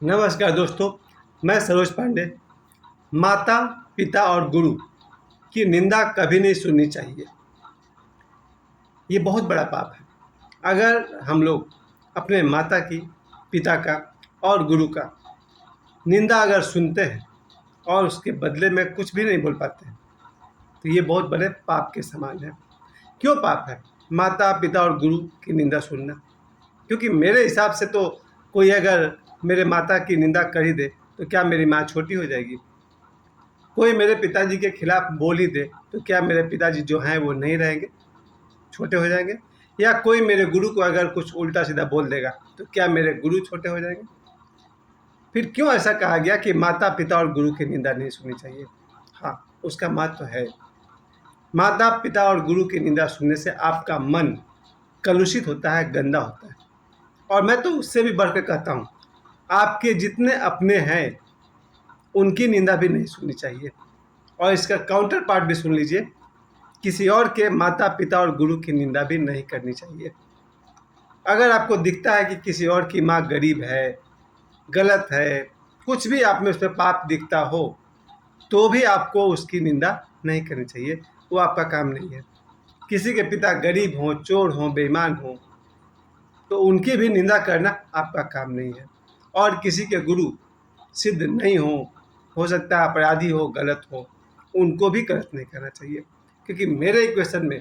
नमस्कार दोस्तों, मैं सरोज पांडे। माता पिता और गुरु की निंदा कभी नहीं सुननी चाहिए। ये बहुत बड़ा पाप है। अगर हम लोग अपने माता की, पिता का और गुरु का निंदा अगर सुनते हैं और उसके बदले में कुछ भी नहीं बोल पाते हैं, तो ये बहुत बड़े पाप के समान है। क्यों पाप है माता पिता और गुरु की निंदा सुनना? क्योंकि मेरे हिसाब से तो कोई अगर मेरे माता की निंदा कर ही दे तो क्या मेरी माँ छोटी हो जाएगी? कोई मेरे पिताजी के खिलाफ बोल ही दे तो क्या मेरे पिताजी जो हैं वो नहीं रहेंगे, छोटे हो जाएंगे? या कोई मेरे गुरु को अगर कुछ उल्टा सीधा बोल देगा तो क्या मेरे गुरु छोटे हो जाएंगे? फिर क्यों ऐसा कहा गया कि माता पिता और गुरु की निंदा नहीं सुननी चाहिए? हाँ, उसका महत्व है। माता पिता और गुरु की निंदा सुनने से आपका मन कलुषित होता है, गंदा होता है। और मैं तो उससे भी बढ़कर कहता हूँ, आपके जितने अपने हैं उनकी निंदा भी नहीं सुननी चाहिए। और इसका काउंटर पार्ट भी सुन लीजिए, किसी और के माता पिता और गुरु की निंदा भी नहीं करनी चाहिए। अगर आपको दिखता है कि किसी और की माँ गरीब है, गलत है, कुछ भी आप में उस पर पाप दिखता हो, तो भी आपको उसकी निंदा नहीं करनी चाहिए। वो आपका काम नहीं है। किसी के पिता गरीब हों, चोर हों, बेईमान हों, तो उनकी भी निंदा करना आपका काम नहीं है। और किसी के गुरु सिद्ध नहीं हो सकता है अपराधी हो, गलत हो, उनको भी गलत नहीं करना चाहिए। क्योंकि मेरे इक्वेशन में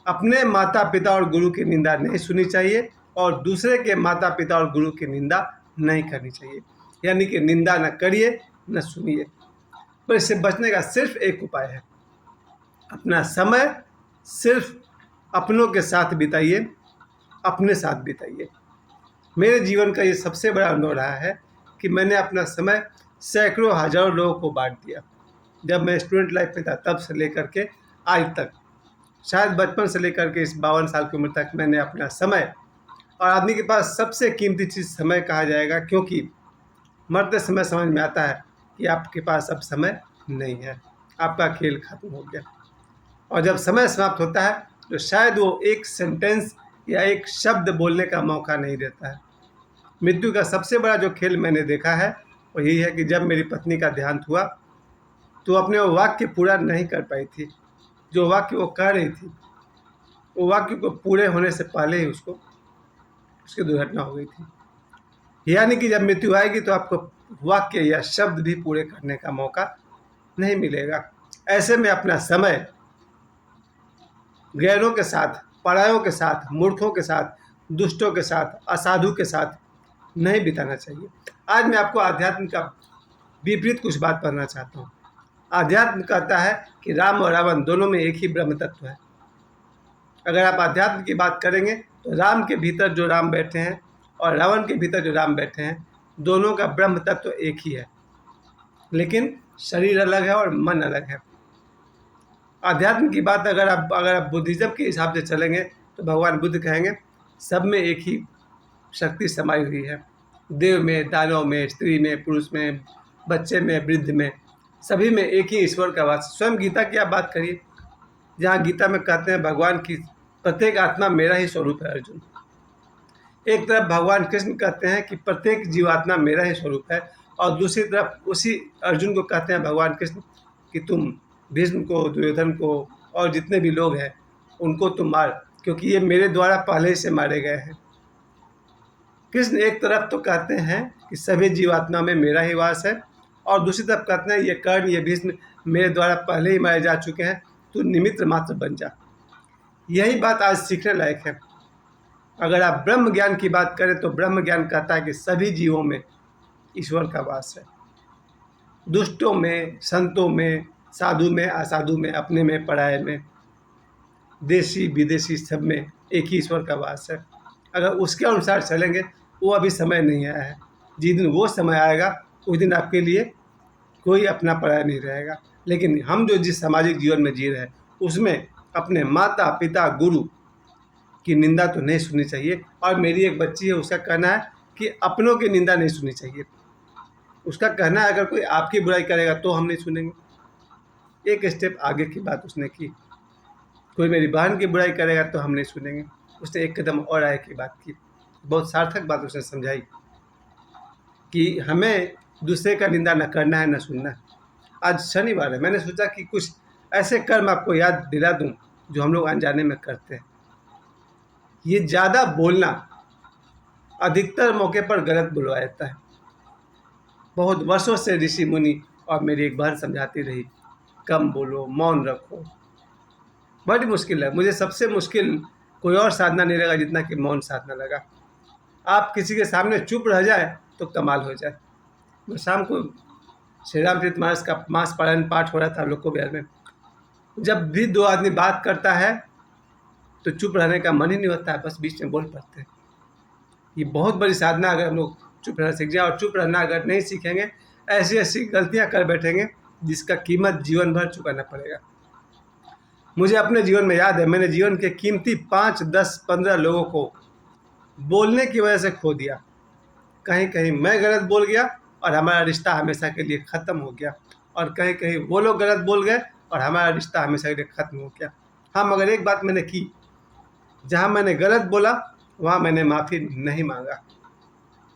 अपने माता पिता और गुरु की निंदा नहीं सुननी चाहिए और दूसरे के माता पिता और गुरु की निंदा नहीं करनी चाहिए। यानी कि निंदा न करिए न सुनिए। पर इससे बचने का सिर्फ एक उपाय है, अपना समय सिर्फ अपनों के साथ बिताइए, अपने साथ बिताइए। मेरे जीवन का ये सबसे बड़ा अनुभव रहा है कि मैंने अपना समय सैकड़ों हजारों लोगों को बांट दिया। जब मैं स्टूडेंट लाइफ में था तब से लेकर के आज तक, शायद बचपन से लेकर के इस 52 साल की उम्र तक मैंने अपना समय, और आदमी के पास सबसे कीमती चीज़ समय कहा जाएगा, क्योंकि मरते समय समझ में आता है कि आपके पास अब समय नहीं है, आपका खेल खत्म हो गया। और जब समय समाप्त होता है तो शायद वो एक सेंटेंस या एक शब्द बोलने का मौका नहीं देता है। मृत्यु का सबसे बड़ा जो खेल मैंने देखा है वो यही है कि जब मेरी पत्नी का देहांत हुआ तो अपने वो वाक्य पूरा नहीं कर पाई थी। जो वाक्य वो कह रही थी, वो वाक्य को पूरे होने से पहले ही उसकी दुर्घटना हो गई थी। यानी कि जब मृत्यु आएगी तो आपको वाक्य या शब्द भी पूरे करने का मौका नहीं मिलेगा। ऐसे में अपना समय गैरों के साथ, परायों के साथ, मूर्खों के साथ, दुष्टों के साथ, असाधु के साथ नहीं बिताना चाहिए। आज मैं आपको आध्यात्म का विपरीत कुछ बात करना चाहता हूँ। आध्यात्म कहता है कि राम और रावण दोनों में एक ही ब्रह्म तत्व है। अगर आप आध्यात्म की बात करेंगे तो राम के भीतर जो राम बैठे हैं और रावण के भीतर जो राम बैठे हैं, दोनों का ब्रह्म तत्व एक ही है, लेकिन शरीर अलग है और मन अलग है। आध्यात्म की बात अगर आप बुद्धिज्म के हिसाब से चलेंगे तो भगवान बुद्ध कहेंगे सब में एक ही शक्ति समाई हुई है। देव में, दानव में, स्त्री में, पुरुष में, बच्चे में, वृद्ध में, सभी में एक ही ईश्वर का वास। स्वयं गीता की आप बात करिए, जहाँ गीता में कहते हैं भगवान की प्रत्येक आत्मा मेरा ही स्वरूप है। अर्जुन, एक तरफ भगवान कृष्ण कहते हैं कि प्रत्येक जीवात्मा मेरा ही स्वरूप है, और दूसरी तरफ उसी अर्जुन को कहते हैं भगवान कृष्ण कि तुम भीष्म को, दुर्योधन को और जितने भी लोग हैं उनको तुम मार, क्योंकि ये मेरे द्वारा पहले ही से मारे गए हैं। कृष्ण एक तरफ तो कहते हैं कि सभी जीवात्मा में मेरा ही वास है, और दूसरी तरफ कहते हैं ये कर्ण, ये भीष्म मेरे द्वारा पहले ही मारे जा चुके हैं, तू निमित्त मात्र बन जा। यही बात आज सीखने लायक है। अगर आप ब्रह्म ज्ञान की बात करें तो ब्रह्म ज्ञान कहता है कि सभी जीवों में ईश्वर का वास है। दुष्टों में, संतों में, साधु में, असाधु में, अपने में, पराये में, देशी विदेशी, सब में एक ही ईश्वर का वास है। अगर उसके अनुसार चलेंगे, वो अभी समय नहीं आया है। जिस दिन वो समय आएगा उस दिन आपके लिए कोई अपना पराया नहीं रहेगा। लेकिन हम जो जिस सामाजिक जीवन में जी रहे हैं उसमें अपने माता पिता गुरु की निंदा तो नहीं सुननी चाहिए। और मेरी एक बच्ची है, उसका कहना है कि अपनों की निंदा नहीं सुननी चाहिए। उसका कहना है अगर कोई आपकी बुराई करेगा तो हम नहीं सुनेंगे। एक स्टेप आगे की बात उसने की। कोई मेरी बहन की बुराई करेगा तो हम नहीं सुनेंगे। उसने एक कदम और आगे की बात की। बहुत सार्थक बात उसने समझाई। कि हमें दूसरे का निंदा न करना है न सुनना है। आज शनिवार है, मैंने सोचा कि कुछ ऐसे कर्म आपको याद दिला दूं जो हम लोग अनजाने में करते हैं। ये ज़्यादा बोलना अधिकतर मौके पर गलत बुलवाया जाता है। बहुत वर्षों से ऋषि मुनि और मेरी एक बहन समझाती रही, कम बोलो, मौन रखो। बड़ी मुश्किल है, मुझे सबसे मुश्किल कोई और साधना नहीं लगा जितना कि मौन साधना लगा। आप किसी के सामने चुप रह जाए तो कमाल हो जाए। मैं शाम को श्री रामचरितमानस का मास पारायण पाठ हो रहा था लोको बिहार में। जब भी दो आदमी बात करता है तो चुप रहने का मन ही नहीं होता है, बस बीच में बोल पड़ते हैं। ये बहुत बड़ी साधना, अगर हम लोग चुप रहना सीख जाए, और चुप रहना अगर नहीं सीखेंगे, ऐसी ऐसी गलतियां कर बैठेंगे जिसका कीमत जीवन भर चुकाना पड़ेगा। मुझे अपने जीवन में याद है, मैंने जीवन के कीमती 5, 10, 15 लोगों को बोलने की वजह से खो दिया। कहीं कहीं मैं गलत बोल गया और हमारा रिश्ता हमेशा के लिए ख़त्म हो गया, और कहीं कहीं वो लोग गलत बोल गए और हमारा रिश्ता हमेशा के लिए ख़त्म हो गया। हाँ, मगर एक बात मैंने की, जहाँ मैंने गलत बोला वहाँ मैंने माफ़ी नहीं मांगा,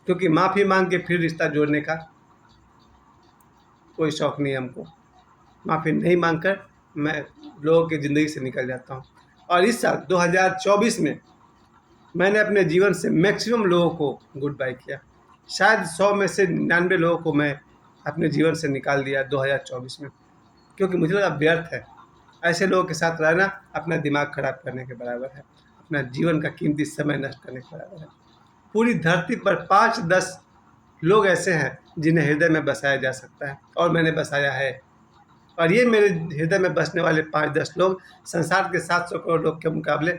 क्योंकि माफ़ी मांग के फिर रिश्ता जोड़ने का कोई शौक़ नहीं है हमको। माफ़ी नहीं मांगकर मैं लोगों की ज़िंदगी से निकल जाता हूँ। और इस साल 2024 में मैंने अपने जीवन से मैक्सिमम लोगों को गुड बाय किया। शायद 100 में से 99 लोगों को मैं अपने जीवन से निकाल दिया 2024 में, क्योंकि मुझे लगा व्यर्थ है। ऐसे लोगों के साथ रहना अपना दिमाग खराब करने के बराबर है, अपना जीवन का कीमती समय नष्ट करने के बराबर है। पूरी धरती पर 5-10 लोग ऐसे हैं जिन्हें हृदय में बसाया जा सकता है, और मैंने बसाया है। और ये मेरे हृदय में बसने वाले 5-10 लोग संसार के 700 करोड़ लोग के मुकाबले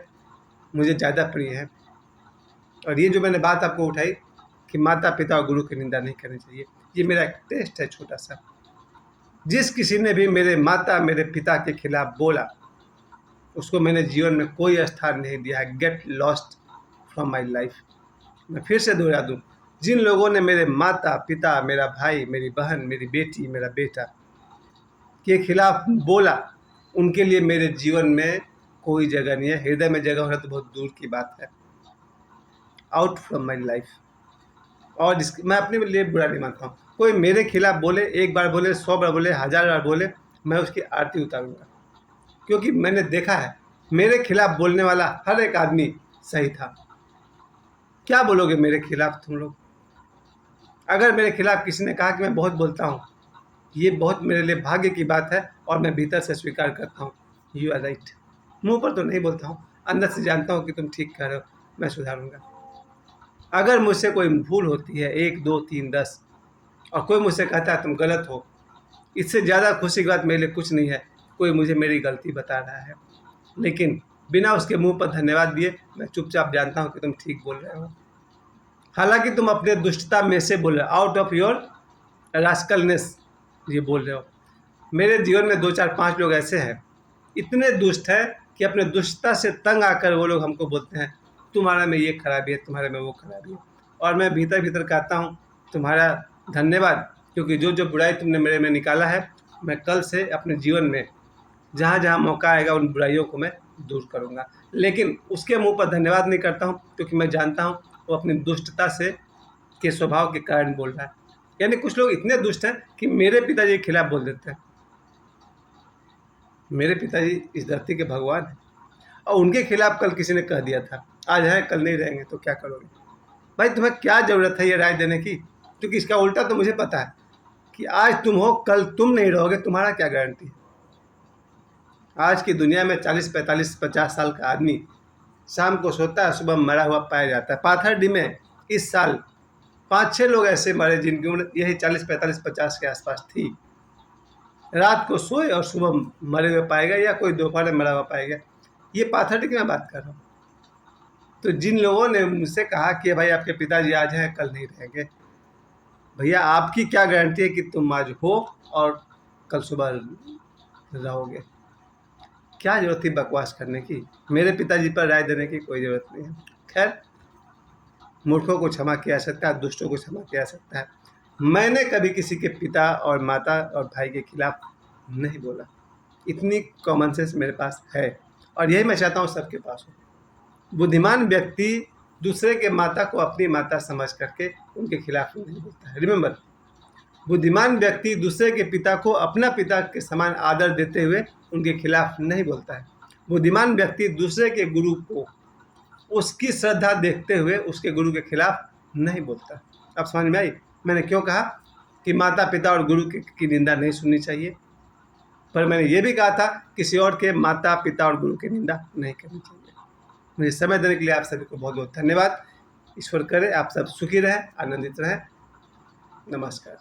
मुझे ज़्यादा प्रिय हैं। और ये जो मैंने बात आपको उठाई कि माता पिता और गुरु की निंदा नहीं करनी चाहिए, ये मेरा एक टेस्ट है छोटा सा। जिस किसी ने भी मेरे माता मेरे पिता के खिलाफ बोला, उसको मैंने जीवन में कोई स्थान नहीं दिया है। Get lost from my life. मैं फिर से दोहरा दूँ, जिन लोगों ने मेरे माता पिता, मेरा भाई, मेरी बहन, मेरी बेटी, मेरा बेटा के खिलाफ बोला, उनके लिए मेरे जीवन में कोई जगह नहीं है। हृदय में जगह होना तो बहुत दूर की बात है। Out from my life. और मैं अपने लिए बुरा नहीं मानता हूँ। कोई मेरे खिलाफ बोले, एक बार बोले, 100 बार बोले, 1000 बार बोले, मैं उसकी आरती उतारूंगा, क्योंकि मैंने देखा है मेरे खिलाफ बोलने वाला हर एक आदमी सही था। क्या बोलोगे मेरे खिलाफ तुम लोग? अगर मेरे खिलाफ किसी ने कहा कि मैं बहुत बोलता हूँ, ये बहुत मेरे लिए भाग्य की बात है, और मैं भीतर से स्वीकार करता हूँ, यू आर राइट। मुंह पर तो नहीं बोलता हूँ, अंदर से जानता हूँ कि तुम ठीक कह रहे हो, मैं सुधारूंगा। अगर मुझसे कोई भूल होती है 1, 2, 3, 10, और कोई मुझसे कहता है तुम गलत हो, इससे ज़्यादा खुशी की बात मेरे लिए कुछ नहीं है। कोई मुझे मेरी गलती बता रहा है, लेकिन बिना उसके मुंह पर धन्यवाद दिए मैं चुपचाप जानता हूँ कि तुम ठीक बोल रहे हो। हालांकि तुम अपने दुष्टता में से बोल रहे हो, आउट ऑफ योर रास्कलनेस ये बोल रहे हो। मेरे जीवन में 2, 4, 5 लोग ऐसे हैं, इतने दुष्ट हैं कि अपने दुष्टता से तंग आकर वो लोग हमको बोलते हैं तुम्हारा में ये खराबी है, तुम्हारे में वो खराबी है। और मैं भीतर भीतर कहता हूँ तुम्हारा धन्यवाद, क्योंकि जो जो बुराई तुमने मेरे में निकाला है, मैं कल से अपने जीवन में जहाँ जहाँ मौका आएगा उन बुराइयों को मैं दूर करूँगा। लेकिन उसके मुंह पर धन्यवाद नहीं करता हूँ, क्योंकि मैं जानता हूँ वो अपनी दुष्टता से के स्वभाव के कारण बोल रहा है। यानी कुछ लोग इतने दुष्ट हैं कि मेरे पिताजी के खिलाफ बोल देते हैं। मेरे पिताजी इस धरती के भगवान हैं, और उनके खिलाफ कल किसी ने कह दिया था, आज है कल नहीं रहेंगे, तो क्या करोगे? भाई तुम्हें क्या ज़रूरत है ये राय देने की? क्योंकि इसका उल्टा तो मुझे पता है कि आज तुम हो कल तुम नहीं रहोगे, तुम्हारा क्या गारंटी है? आज की दुनिया में 40, 45, 50 साल का आदमी शाम को सोता है, सुबह मरा हुआ पाया जाता है। पाथरडी में इस साल 5-6 लोग ऐसे मरे जिनकी उम्र यही 40, 45, 50 के आसपास थी। रात को सोए और सुबह मरे हुए पाए गए, या कोई दोपहर में मरा हुआ पाया गया। ये पाथरडी की मैं बात कर रहा हूँ। तो जिन लोगों ने मुझसे कहा कि भाई आपके पिताजी आज हैं कल नहीं रहेंगे, भैया आपकी क्या गारंटी है कि तुम आज हो और कल सुबह रहोगे? क्या जरूरत थी बकवास करने की? मेरे पिताजी पर राय देने की कोई ज़रूरत नहीं है। खैर, मूर्खों को क्षमा किया जा सकता है, दुष्टों को क्षमा किया जा सकता है। मैंने कभी किसी के पिता और माता और भाई के खिलाफ नहीं बोला। इतनी कॉमन सेंस मेरे पास है, और यही मैं चाहता हूँ सबके पास हो। बुद्धिमान व्यक्ति दूसरे के माता को अपनी माता समझ करके उनके खिलाफ नहीं बोलता है। रिमेंबर, बुद्धिमान व्यक्ति दूसरे के पिता को अपना पिता के समान आदर देते हुए उनके खिलाफ नहीं बोलता है। बुद्धिमान व्यक्ति दूसरे के गुरु को उसकी श्रद्धा देखते हुए उसके गुरु के खिलाफ नहीं बोलता। अब समझ में आई मैंने क्यों कहा कि माता पिता और गुरु की निंदा नहीं सुननी चाहिए, पर मैंने ये भी कहा था किसी और के माता पिता और गुरु की निंदा नहीं करनी चाहिए। मुझे समय देने के लिए आप सभी को बहुत बहुत धन्यवाद। ईश्वर करे आप सब सुखी रहें, आनंदित रहें। नमस्कार।